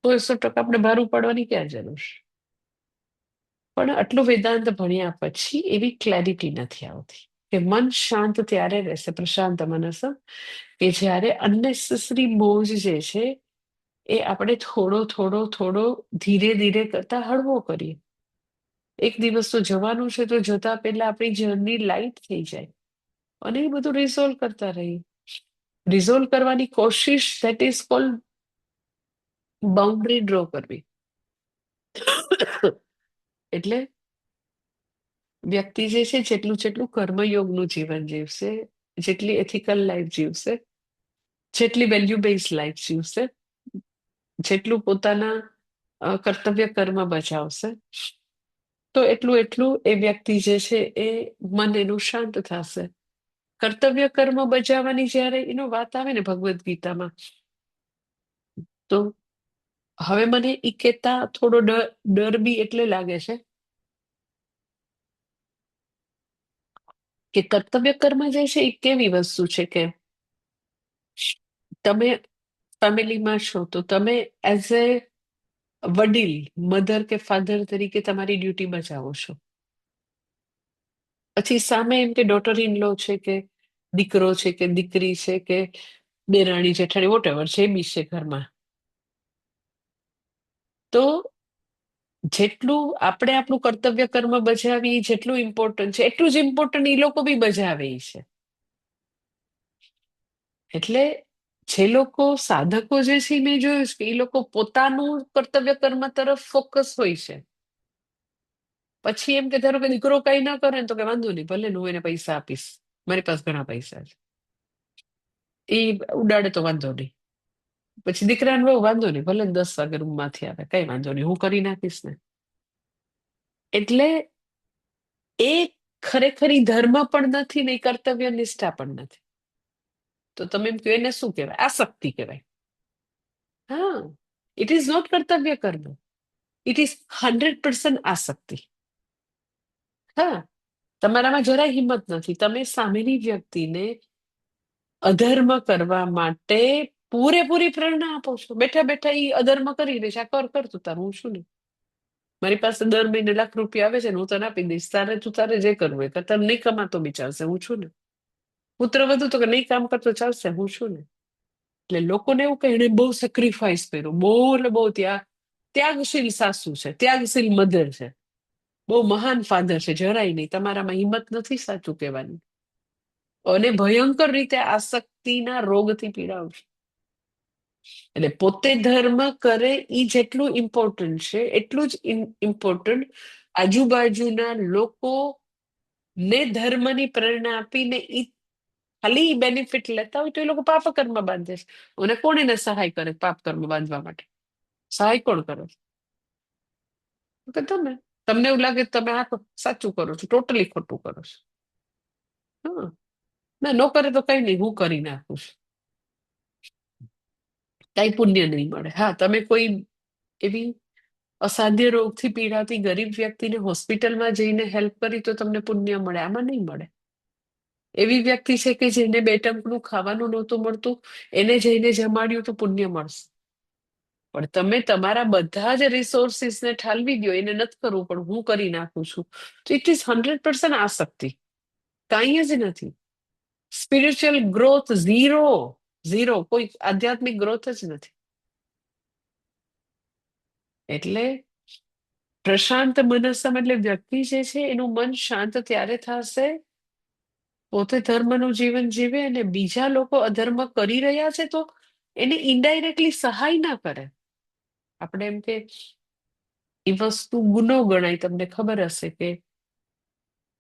તો 100% આપણે ભાર ઉપાડવાની ક્યાં જરૂર છે? પણ આટલું વેદાંત ભણ્યા પછી એવી ક્લેરિટી નથી આવતી કે મન શાંત ત્યારે રહેશે, પ્રશાંત મનસ, કે જ્યારે અનનેસેસરી બોજ જે છે એ આપણે થોડો થોડો થોડો ધીરે ધીરે કરતા હળવો કરીએ. એક દિવસ તો જવાનું છે, તો જતા પહેલા આપણી જર્ની લાઈટ થઈ જાય અને એ બધું રિઝોલ્વ કરતા રહીએ. રિઝોલ્વ કરવાની કોશિશ, that is called boundary draw કરવી. એટલે વ્યક્તિ જે છે જેટલું જેટલું કર્મયોગનું જીવન જીવશે, જેટલી એથિકલ લાઈફ જીવશે, જેટલી વેલ્યુ બેઝ લાઈફ જીવશે, જેટલું પોતાના કર્તવ્ય કર્મ બજાવશે, તો એટલું એટલું એ વ્યક્તિ જે છે એ મન એનું શાંત થશે. કર્તવ્ય કર્મ બજાવવાની જ્યારે એનો વાત આવે ને ભગવદ્ ગીતામાં, તો હવે મને એ કહેતા થોડો ડર બી એટલે લાગે છે કે કર્તવ્ય કર્મ જે છે એ કેવી વસ્તુ છે કે તમે ફેમિલીમાં છો તો તમે એઝ એ વડીલ, મધર કે ફાધર તરીકે તમારી ડ્યુટી બજાવો છો. પછી સામે એમ કે ડોટર ઇન લો છે, કે દીકરો છે, કે દીકરી છે, કે દેરાણી જેઠાણી, વોટેવર છે, બી છે ઘરમાં, તો જેટલું આપણે આપણું કર્તવ્ય કર્મ બજાવી જેટલું ઇમ્પોર્ટન્ટ છે, એટલું જ ઇમ્પોર્ટન્ટ એ લોકો બી બજાવે છે. એટલે જે લોકો સાધકો જે છે મેં જોયું છે કે એ લોકો પોતાનું કર્તવ્ય કર્મ તરફ ફોકસ હોય છે. પછી એમ કે ધારો કે દીકરો કઈ ના કરે ને તો કે વાંધો નહીં, ભલે હું એને પૈસા આપીશ, મારી પાસે ઘણા પૈસા છે, એ ઉડાડે તો વાંધો નહીં. પછી દીકરાને બહુ વાંધો નહીં, ભલે 10 વાગે રૂમમાંથી આવે, કઈ વાંધો નહીં, હું કરી નાખીશ ને. એટલે એ ખરેખર ઈ ધર્મ પણ નથી ને, કર્તવ્ય નિષ્ઠા પણ નથી. તો તમે એમ કહો એને શું કહેવાય? આસક્તિ કહેવાય. હા, ઇટ ઇઝ નોટ કર્તવ્ય કર્મ. ઇટ ઇઝ 100% આસક્તિ. હા, તમારામાં જરાય હિંમત નથી. તમે સામેની વ્યક્તિને અધર્મ કરવા માટે પૂરેપૂરી પ્રેરણા આપો છો. બેઠા બેઠા ઈ અધર્મ કરી દે છે, આ કર કર તું તાર, હું શું નહીં. મારી પાસે દર મહિને ₹1,00,000 આવે છે ને, હું તને આપી દઈશ, તારે તું તારે જે કરવું હોય કર, તારે નહીં કમાતો બી ચાલશે, હું છું ને. પુત્રવધુ તો કે નહીં કામ કરતો ચાલશે, હું છું ને. એટલે લોકોને એવું કહે એને બહુ સેક્રિફાઈસ કર્યું, બહુ એટલે બહુ ત્યાગશીલ સાસુ છે, ત્યાગશીલ મધર છે, બહુ મહાન ફાધર છે. જરાય નહીં, તમારામાં હિંમત નથી સાચું કહેવાની. અને ભયંકર રીતે આસક્તિના રોગથી પીડાવશે. એટલે પોતે ધર્મ કરે એ જેટલું ઇમ્પોર્ટન્ટ છે, એટલું જ ઇમ્પોર્ટન્ટ આજુબાજુના લોકો ને ધર્મની પ્રેરણા આપીને ઈ ખાલી બેનિફિટ લેતા હોય તો એ લોકો પાપ કર્મ બાંધે છે. અને કોણ એને સહાય કરે પાપ કર્મ બાંધવા માટે? સહાય કોણ કરે? કે તમે. તમને એવું લાગે તમે આ સાચું કરો છો, ટોટલી ખોટું કરો છો. હા, ના નો કરે તો કઈ નહીં, હું કરી નાખું છું, કઈ પુણ્ય નહીં મળે. હા, તમે કોઈ એવી અસાધ્ય રોગથી પીડાતી ગરીબ વ્યક્તિને હોસ્પિટલમાં જઈને હેલ્પ કરી તો તમને પુણ્ય મળે, આમાં નહીં મળે. એવી વ્યક્તિ છે કે જેને 2 ટંકનું ખાવાનું નહોતું મળતું, એને જઈને જમાડ્યું તો પુણ્ય મળશે. પણ તમે તમારા બધા જ રિસોર્સિસને ઠાલવી દો, એને નથી કરવું પણ હું કરી નાખું છું, તો ઇટ ઇઝ 100% આસક્તિ, કાંઈ જ નથી. સ્પિરિચ્યુઅલ ગ્રોથ ઝીરો, ઝીરો, કોઈ આધ્યાત્મિક ગ્રોથ જ નથી. એટલે પ્રશાંત મનસ્સમ એટલે વ્યક્તિ જે છે એનું મન શાંત ત્યારે થશે પોતે ધર્મનું જીવન જીવે અને બીજા લોકો અધર્મ કરી રહ્યા છે તો એને ઇનડાયરેક્ટલી સહાય ના કરે. આપણે એમ કે એ વસ્તુ ગુનો ગણાય. તમને ખબર હશે કે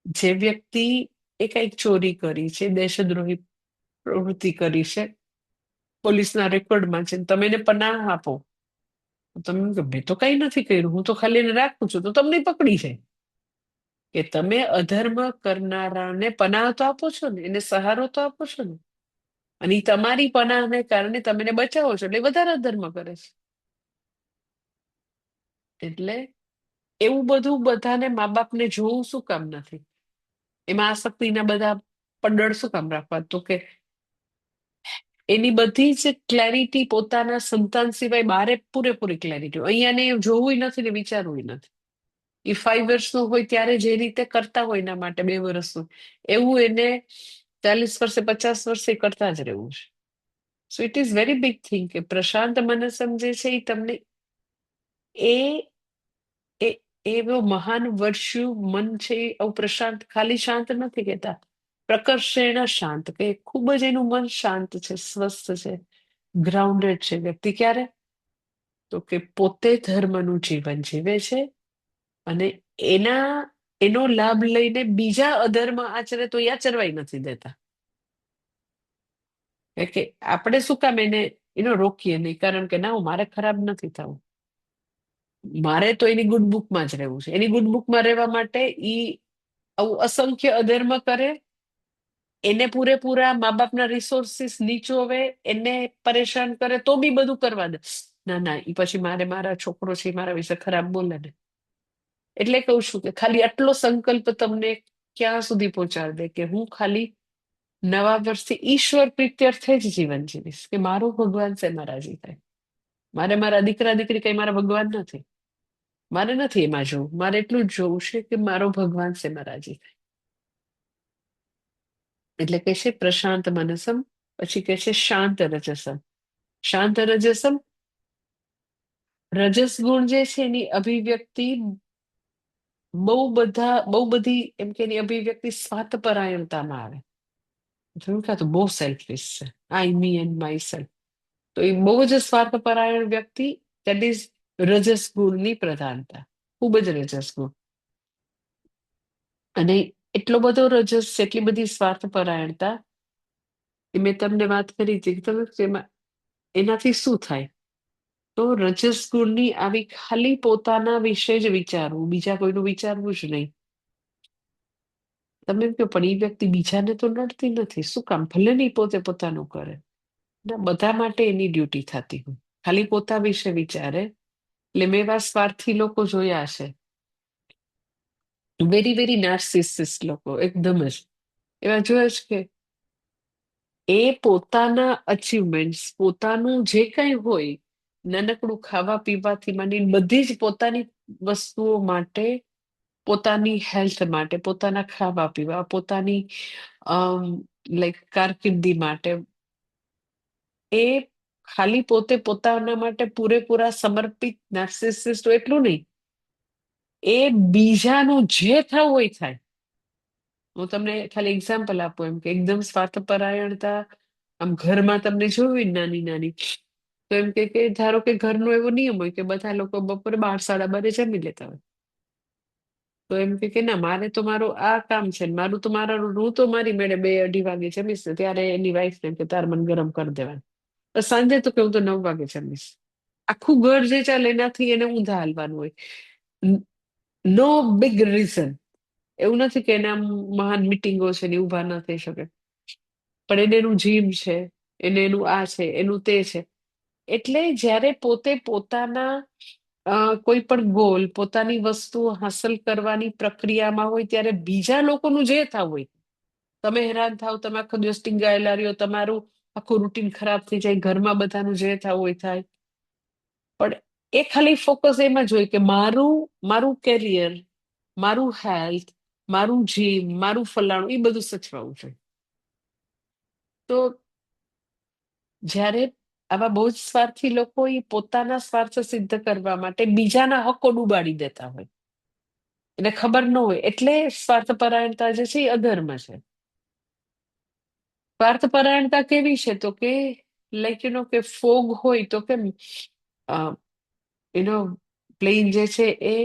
જે વ્યક્તિ એ કંઈક ચોરી કરી છે, દેશદ્રોહી પ્રવૃત્તિ કરી છે, પોલીસના રેકોર્ડમાં છે, તમે એને પનાહ આપો, તમે એમ કે મેં તો કઈ નથી કર્યું, હું તો ખાલી એને રાખું છું, તો તમને પકડી જાય. કે તમે અધર્મ કરનારાને પનાહ તો આપો છો ને, એને સહારો તો આપો છો ને, અને ઈ તમારી પનાહને કારણે તમે એને બચાવો છો એટલે એ વધારે અધર્મ કરે છે. એટલે એવું બધું બધાને મા બાપને જોવું શું કામ નથી? એમાં આસક્તિના બધા પંડળ શું કામ રાખવા? તો કે એની બધી જ ક્લેરિટી પોતાના સંતાન સિવાય બારે પૂરેપૂરી ક્લેરિટી. અહીંયા ને જોવું નથી ને વિચારવું નથી. એ 5 વર્ષનું હોય ત્યારે જે રીતે કરતા હોય એના માટે 2 વર્ષનું, એવું એને 40 વર્ષે 50 વર્ષે કરતા જ રહેવું છે. So it is very big thing કે પ્રશાંત મને સમજે છે એ તમને એ એ એવો મહાન વર્ષ્યું મન છે. આવું પ્રશાંત ખાલી શાંત નથી કહેતા, પ્રકર્ષેણ શાંત, કે ખૂબ જ એનું મન શાંત છે, સ્વસ્થ છે, ગ્રાઉન્ડેડ છે વ્યક્તિ. ક્યારે? તો કે પોતે ધર્મનું જીવન જીવે છે અને એનો લાભ લઈને બીજા અધર્મ આચરે તો એ આચરવાય નથી દેતા. કે આપણે શું કામ એનો રોકીએ નહીં? કારણ કે ના, મારે ખરાબ નથી થવું, મારે તો એની ગુડ બુકમાં જ રહેવું છે. એની ગુડ બુકમાં રહેવા માટે ઈ આવું અસંખ્ય અધર્મ કરે, એને પૂરેપૂરા મા બાપના રિસોર્સિસ નીચોવે, એને પરેશાન કરે તો બી બધું કરવા દે. ના ના, ઈ પછી મારા છોકરો છે ઈ મારા વિશે ખરાબ બોલે ને. એટલે કહું છું કે ખાલી આટલો સંકલ્પ તમને ક્યાં સુધી પહોંચાડી દે કે હું ખાલી નવા વર્ષથી ઈશ્વર પ્રીત્યર્થે જ જીવન જીવીશ, કે મારું ભગવાન શેમાં રાજી થાય. મારે મારા દીકરા દીકરી કઈ મારા ભગવાન નથી, મારે નથી એમાં જોવું. મારે એટલું જ જોવું છે કે મારો ભગવાન શેમાં રાજી થાય. એટલે કે છે પ્રશાંત મનસમ, પછી કે છે શાંત રજસમ. શાંત રજસમ, રજસ ગુણ જે છે એની અભિવ્યક્તિ બહુ બધી એમ કે એની અભિવ્યક્તિ સ્વાર્થપરાયણતામાં આવે. જોયું કે આ તો બહુ સેલ્ફિશ છે, આઈ મી એન્ડ માય સેલ્ફ. તો એ બહુ જ સ્વાર્થપરાયણ વ્યક્તિ, દેટ ઇઝ રજસ ગુણની પ્રધાનતા, ખૂબ જ રજસ ગુણ. અને એટલો બધો રજસ છે, એટલી બધી સ્વાર્થપરાયણતા, એ મેં તમને વાત કરી હતી કે એનાથી શું થાય? તો રજસ ગુણની આવી ખાલી પોતાના વિશે જ વિચારવું, બીજા કોઈનું વિચારવું જ નહીં. તમે એમ કહો પણ એ વ્યક્તિ બીજાને તો નડતી નથી, શું કામ? ભલે નહીં પોતે પોતાનું કરે, બધા માટે એની ડ્યુટી થતી હોય, ખાલી પોતા વિશે વિચારે એટલે મેં એવા સ્વાર્થી લોકો જોયા છે, વેરી વેરી નાર્સિસિસ્ટ લોકો, એકદમ જ એવા જોયા છે કે એ પોતાના અચીવમેન્ટ્સ, પોતાનું જે કંઈ હોય, નાનકડું ખાવા પીવાથી માંડીને બધી જ પોતાની વસ્તુઓ માટે, પોતાની હેલ્થ માટે, પોતાના ખાવા પીવા, પોતાની લાઈક કારકિર્દી માટે, એ ખાલી પોતે પોતાના માટે પૂરેપૂરા સમર્પિત નાર્સિસિસ્ટ એટલું નહીં, એ બીજાનું જે થવું હોય થાય. હું તમને ખાલી એક્ઝામ્પલ આપું, એમ કે એકદમ સ્વાર્થપરાયણતા આમ ઘરમાં તમને જોયું ને નાની નાની, તો એમ કે ધારો કે ઘરનો એવો નિયમ હોય કે બધા લોકો બપોરે 12 સાડા 12 જમી લેતા હોય, તો એમ કે ના મારે તો મારું આ કામ છે ને મારું તો હું તો મારી મેળે 2-2:30 વાગે જમીશ ને, ત્યારે એની વાઈફ ને કે તાર મને ગરમ કરી દેવાનું, તો સાંજે તો કે હું તો 9 વાગે જમીશ. આખું ઘર જે ચાલે એનાથી એને ઊંધા હાલવાનું હોય. નો બિગ રીઝન, એવું નથી કે એને આમ મહાન મિટિંગો છે ને ઈ ઊભા ન થઈ શકે, પણ એને એનું જીમ છે, એને એનું આ છે, એનું તે છે. એટલે જ્યારે પોતે પોતાના કોઈ પણ ગોલ, પોતાની વસ્તુ હાંસલ કરવાની પ્રક્રિયામાં હોય, ત્યારે બીજા લોકોનું જે થવું હોય, તમે હેરાન થાવ, તમે આખો દિવસ ટીંગાયેલા રહ્યો, તમારું આખું રૂટીન ખરાબ થઈ જાય, ઘરમાં બધાનું જે થવું હોય થાય, પણ એ ખાલી ફોકસ એમાં જ હોય કે મારું મારું કેરિયર, મારું હેલ્થ, મારું જીમ, મારું ફલાણું, એ બધું સચવાવું જોઈએ. તો જ્યારે આવા બહુ જ સ્વાર્થી લોકો એ પોતાના સ્વાર્થ સિદ્ધ કરવા માટે બીજાના હકો ડૂબાડી દેતા હોય, એને ખબર ન હોય, એટલે સ્વાર્થપરાયણતા જે છે એ અધર્મ છે. સ્વાર્થપરાયણતા કેવી છે, તો કે લાઈક કે ફોગ હોય તો કેમ એનો પ્લેન જે છે એ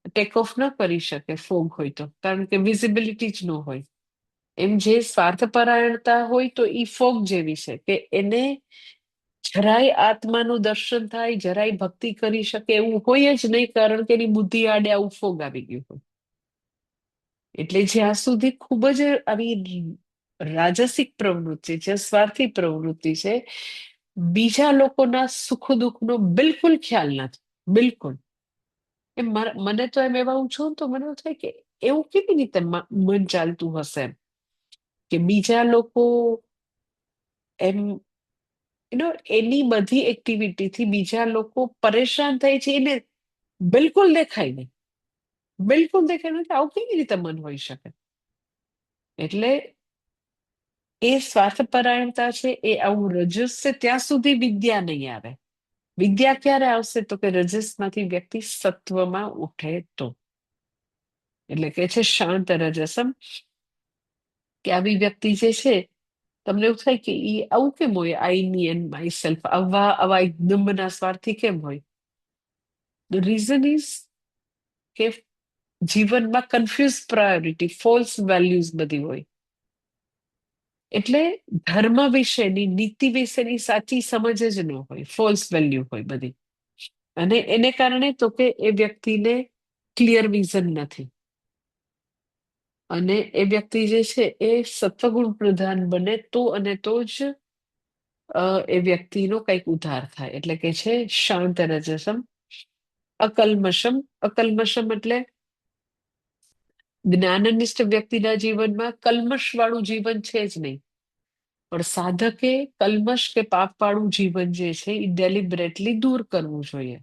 ટેક ઓફ ન કરી શકે ફોગ હોય તો, કારણ કે વિઝિબિલિટી જ ન હોય. એમ જે સ્વાર્થપરાયણતા હોય તો ઈ ફોગ જેવી છે કે એને જરાય આત્માનું દર્શન થાય, જરાય ભક્તિ કરી શકે એવું હોય જ નહીં, કારણ કે એની બુદ્ધિ આડે આવું ફોગ આવી ગયું હોય. એટલે જ્યાં સુધી ખૂબ જ આવી રાજસિક પ્રવૃત્તિ છે, સ્વાર્થી પ્રવૃત્તિ છે, બીજા લોકોના સુખ દુઃખનો બિલકુલ ખ્યાલ નથી, બિલકુલ. મને તો એમ એવા હું છું તો મને એવું થાય કે એવું કેવી રીતે મન ચાલતું હશે, એમ કે બીજા લોકો એમ એની બધી એક્ટિવિટીથી બીજા લોકો પરેશાન થાય છે, એને બિલકુલ દેખાય નહીં, બિલકુલ દેખાય નહીં, આવું કેવી રીતે મન હોઈ શકે. એટલે એ સ્વાર્થપરાયણતા છે, એ આવું રજસ છે, ત્યાં સુધી વિદ્યા નહીં આવે. વિદ્યા ક્યારે આવશે, તો કે રજસમાંથી વ્યક્તિ સત્વમાં ઉઠે તો. એટલે કે છે શાંત રજસમ, કે આવી વ્યક્તિ જે છે, તમને એવું થાય કે ઈ આવું કેમ હોય, આઈ મી એન્ડ માય સેલ્ફ, આવા એકદમ ના સ્વાર્થી કેમ હોય. ધ રીઝન ઇઝ કે જીવનમાં કન્ફ્યુઝ પ્રાયોરિટી, ફોલ્સ વેલ્યુઝ બધી હોય. એટલે ધર્મ વિશેની, નીતિ વિશેની સાચી સમજ જ ન હોય, ફોલ્સ વેલ્યુ હોય બધી. અને એને કારણે તો કે એ વ્યક્તિને ક્લિયર વિઝન નથી, અને એ વ્યક્તિ જે છે એ સત્વગુણ પ્રધાન બને તો, અને તો જ એ વ્યક્તિનો કંઈક ઉદ્ધાર થાય. એટલે કે છે શાંત રજસમ, અકલ્મષમ. અકલ્મષમ એટલે જ્ઞાનનિષ્ઠ વ્યક્તિના જીવનમાં કલ્મશ વાળું જીવન છે જ નહીં, પણ સાધકે કલ્મશ કે પાપ વાળું જીવન જે છે એ ડેલિબરેટલી દૂર કરવું જોઈએ.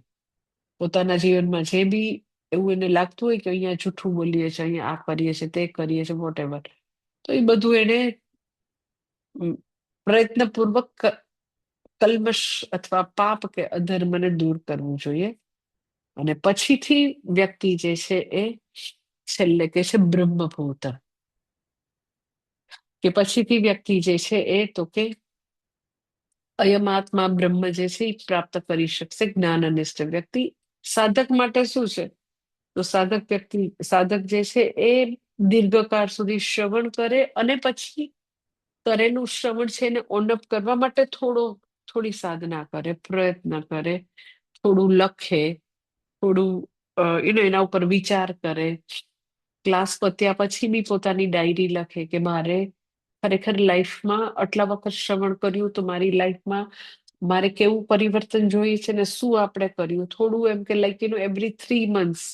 પોતાના જીવનમાં જે બી એવું એને લાગતું હોય કે અહીંયા જૂઠું બોલીએ છીએ, અહીંયા આ કરીએ છીએ, તે કરીએ છીએ, વોટ એવર, તો એ બધું એને પ્રયત્નપૂર્વક કલ્મશ અથવા પાપ કે અધર્મને દૂર કરવું જોઈએ. અને પછીથી વ્યક્તિ જે છે એ છેલ્લે કે છે બ્રહ્મભૂત, કે પછીથી વ્યક્તિ જે છે એ તો કે અયમાત્મા બ્રહ્મ જે છે એ પ્રાપ્ત કરી શકશે જ્ઞાનનિષ્ઠ વ્યક્તિ. સાધક માટે શું છે, તો સાધક જે છે એ દીર્ઘકાળ સુધી શ્રવણ કરે, અને પછી કરેલું શ્રવણ છે એને ઓનઅપ કરવા માટે થોડી સાધના કરે, પ્રયત્ન કરે, થોડું લખે, થોડું એના ઉપર વિચાર કરે, ક્લાસ પત્યા પછી બી પોતાની ડાયરી લખે કે મારે ખરેખર લાઈફમાં આટલા વખત શ્રવણ કર્યું તો મારી લાઈફમાં મારે કેવું પરિવર્તન જોઈએ છે ને શું આપણે કર્યું, થોડું એમ કે લાઈક એવરી 3 મંથ્સ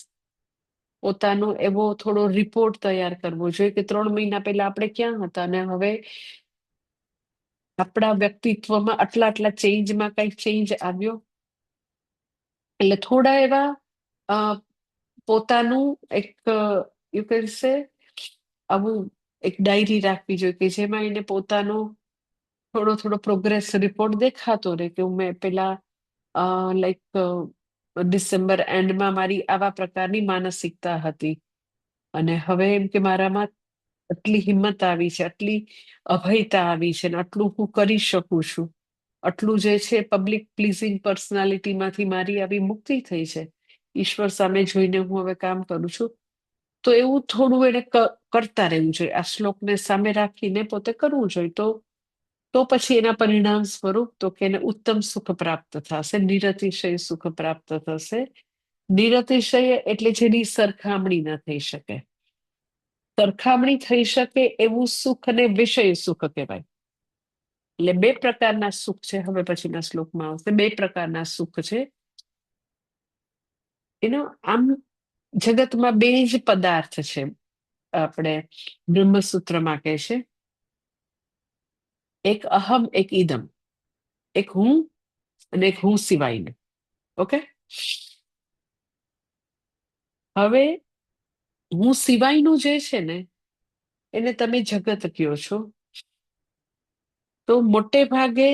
પોતાનો એવો થોડો રિપોર્ટ તૈયાર કરવો જોઈએ કે 3 મહિના પહેલા આપણે ક્યાં હતા અને હવે આપણા વ્યક્તિત્વમાં આટલા આટલા ચેન્જમાં કઈ ચેન્જ આવ્યો. એટલે થોડા એવા અ, પોતાનું એક યુ કેન સે આવું એક ડાયરી રાખવી જોઈએ કે જેમાં એને પોતાનો થોડો થોડો પ્રોગ્રેસ રિપોર્ટ દેખાતો રહે કે મેં પેલા લાઈક ડિસેમ્બર એન્ડમાં મારી આવા પ્રકારની માનસિકતા હતી અને હવે એમ કે મારામાં આટલી હિંમત આવી છે, આટલી અભયતા આવી છે ને આટલું હું કરી શકું છું, આટલું જે છે પબ્લિક પ્લીઝિંગ પર્સનાલિટીમાંથી મારી આવી મુક્તિ થઈ છે, ઈશ્વર સામે જોઈને હું હવે કામ કરું છું. તો એવું થોડું એને કરતા રહેવું જોઈએ, આ શ્લોકને સામે રાખીને પોતે કરવું જોઈએ. તો પછી એના પરિણામ સ્વરૂપ તો કે એને ઉત્તમ સુખ પ્રાપ્ત થશે, નિરતિશય સુખ પ્રાપ્ત થશે. નિરતિશય એટલે જેની સરખામણી ન થઈ શકે. સરખામણી થઈ શકે એવું સુખ અને વિષય સુખ કહેવાય. એટલે બે પ્રકારના સુખ છે, હવે પછીના શ્લોકમાં આવશે. બે પ્રકારના સુખ છે. આમ જગતમાં બે જ પદાર્થ છે, આપણે બ્રહ્મસૂત્રમાં કહે છે, એક અહમ, એક ઈદમ. એક હું અને એક હું સિવાયને. ઓકે, હવે હું સિવાયનું જે છે ને એને તમે જગત કહો છો. તો મોટે ભાગે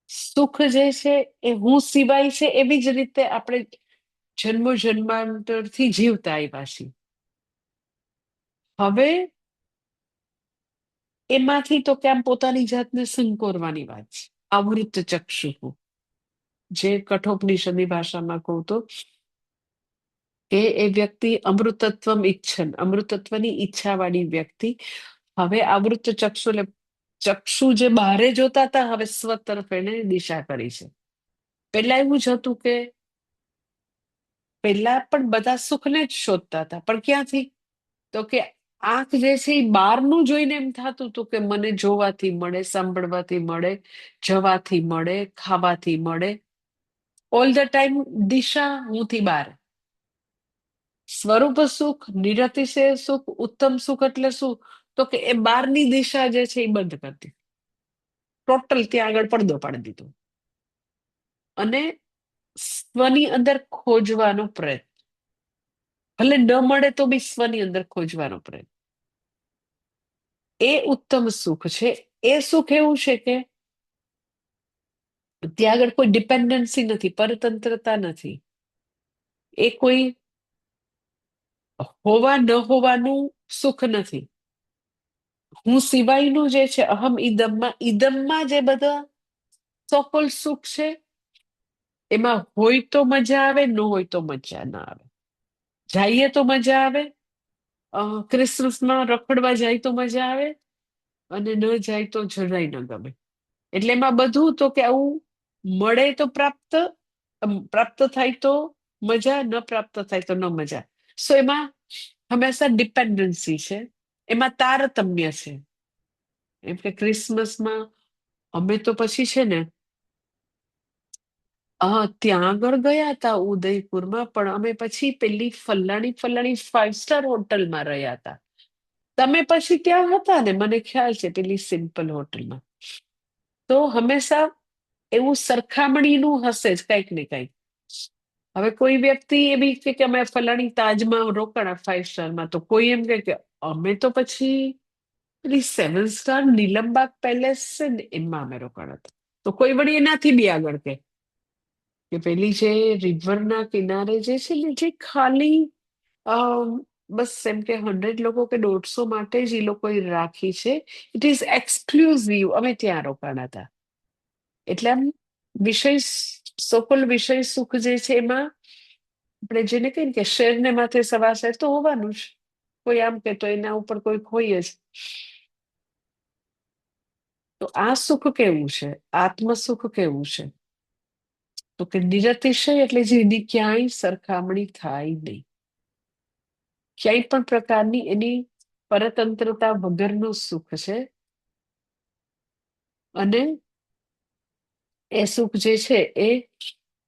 સુખ જે છે એ હું સિવાય છે, એવી જ રીતે આપણે જન્મો જન્માંતરથી જીવતા આવ્યા છીએ. હવે એમાંથી તો કેમ પોતાની જાતને સંકોરવાની વાત છે. આવૃત ચક્ષુ, જે કઠોપનિષદની ભાષામાં કહું તો કે એ વ્યક્તિ અમૃતત્વમ ઈચ્છન, અમૃતત્વની ઈચ્છાવાળી વ્યક્તિ હવે આવૃત ચક્ષુ, એટલે ચક્ષુ જે બહારે જોતા હતા હવે સ્વ તરફ એને દિશા કરી છે. પેલા એવું જ હતું કે પેલા પણ બધા સુખને જ શોધતા હતા, પણ ક્યાંથી? તો કે આંખ જે છે એ બહારનું જોઈને એમ થતું હતું કે મને જોવાથી મળે, સાંભળવાથી મળે, જવાથી મળે, ખાવાથી મળે, ઓલ ધ ટાઈમ દિશા હુંથી બહાર. સ્વરૂપ સુખ, નિરતિશય સુખ, ઉત્તમ સુખ એટલે શું? તો કે એ બહારની દિશા જે છે એ બંધ કરતી, ટોટલ ત્યાં આગળ પડદો પાડી દીધો અને સ્વની અંદર ખોજવાનો પ્રયત્ન. ભલે ન મળે તો બી સ્વની અંદર ખોજવાનો પ્રયત્ન. એ ઉત્તમ સુખ છે. એ સુખ એવું છે કે ત્યાં આગળ કોઈ ડિપેન્ડન્સી નથી, પરતંત્રતા નથી. એ કોઈ હોવા ન હોવાનું સુખ નથી. હું સિવાયનું જે છે અહમ ઈદમમાં, ઈદમમાં જે બધા સોકોલ સુખ છે એમાં હોય તો મજા આવે, ન હોય તો મજા ના આવે. જઈએ તો મજા આવે, ક્રિસમસમાં રખડવા જાય તો મજા આવે, અને ન જાય તો જરાય ન ગમે. એટલે એમાં બધું તો કે આવું મળે તો પ્રાપ્ત થાય તો મજા, ન પ્રાપ્ત થાય તો ન મજા. સો એમાં હંમેશા ડિપેન્ડન્સી છે, એમાં તારતમ્ય છે. એમ કે ક્રિસમસમાં અમે તો પછી છે ને ત્યાં આગળ ગયા હતા ઉદયપુરમાં, પણ અમે પછી પેલી ફલાણી ફલાણી 5 સ્ટાર હોટલમાં રહ્યા હતા. તમે પછી ત્યાં હતા ને, મને ખ્યાલ છે, પેલી સિમ્પલ હોટલમાં. તો હંમેશા એવું સરખામણીનું હશે જ કંઈક ને કંઈક. હવે કોઈ વ્યક્તિ એવી કે અમે ફલાણી તાજમાં રોકાણા 5 સ્ટારમાં, તો કોઈ એમ કે અમે તો પછી પેલી 7 સ્ટાર નીલમબાગ પેલેસ છે ને એમાં અમે રોકાણા હતા. તો કોઈ વળી એનાથી બી આગળ કે પેલી જે રિવરના કિનારે જે છે ને, જે ખાલી બસ એમ કે 100 લોકો કે 150 માટે જ એ લોકોએ રાખી છે, ઇટ ઇઝ એક્સક્લુઝિવ, અમે ત્યાં રોકાણા હતા. એટલે આમ વિષય સોકલ વિષય સુખ જે છે એમાં આપણે જેને કહીએ કે શેરને માથે સવા શેર તો હોવાનું જ. કોઈ આમ કે તો એના ઉપર કોઈ હોય જ. તો આ સુખ કેવું છે? આત્મ સુખ કેવું છે? તો કે નિરતિશય એટલે જેની ક્યાંય સરખામણી થાય નહીં, ક્યાંય પણ પ્રકારની એની પરતંત્રતા વગરનું સુખ છે. અને એ સુખ જે છે એ,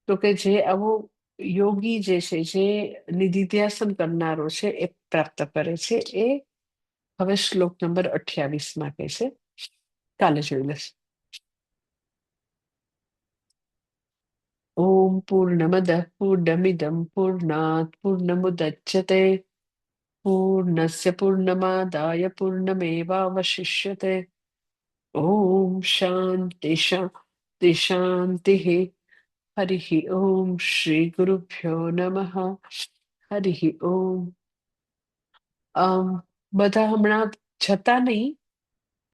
તો કે જે આવો યોગી જે છે, જે નિધિધ્યાસન કરનારો છે એ પ્રાપ્ત કરે છે. એ હવે શ્લોક નંબર 28 માં કહે છે. કાલે જોઈ લઈશ. ઓમ પૂર્ણમદ પૂર્ણમિદમ પૂર્ણાત પૂર્ણમુદચ્યતે પૂર્ણસ્ય પૂર્ણમાદાય પૂર્ણમેવાવશિષ્યતે. ઓમ શાંતિ શાંતિ શાંતિ. હરિ ઓમ શ્રી ગુરુભ્યો નમઃ. હરિ ઓમ. બધા હમણાં જતા નહીં,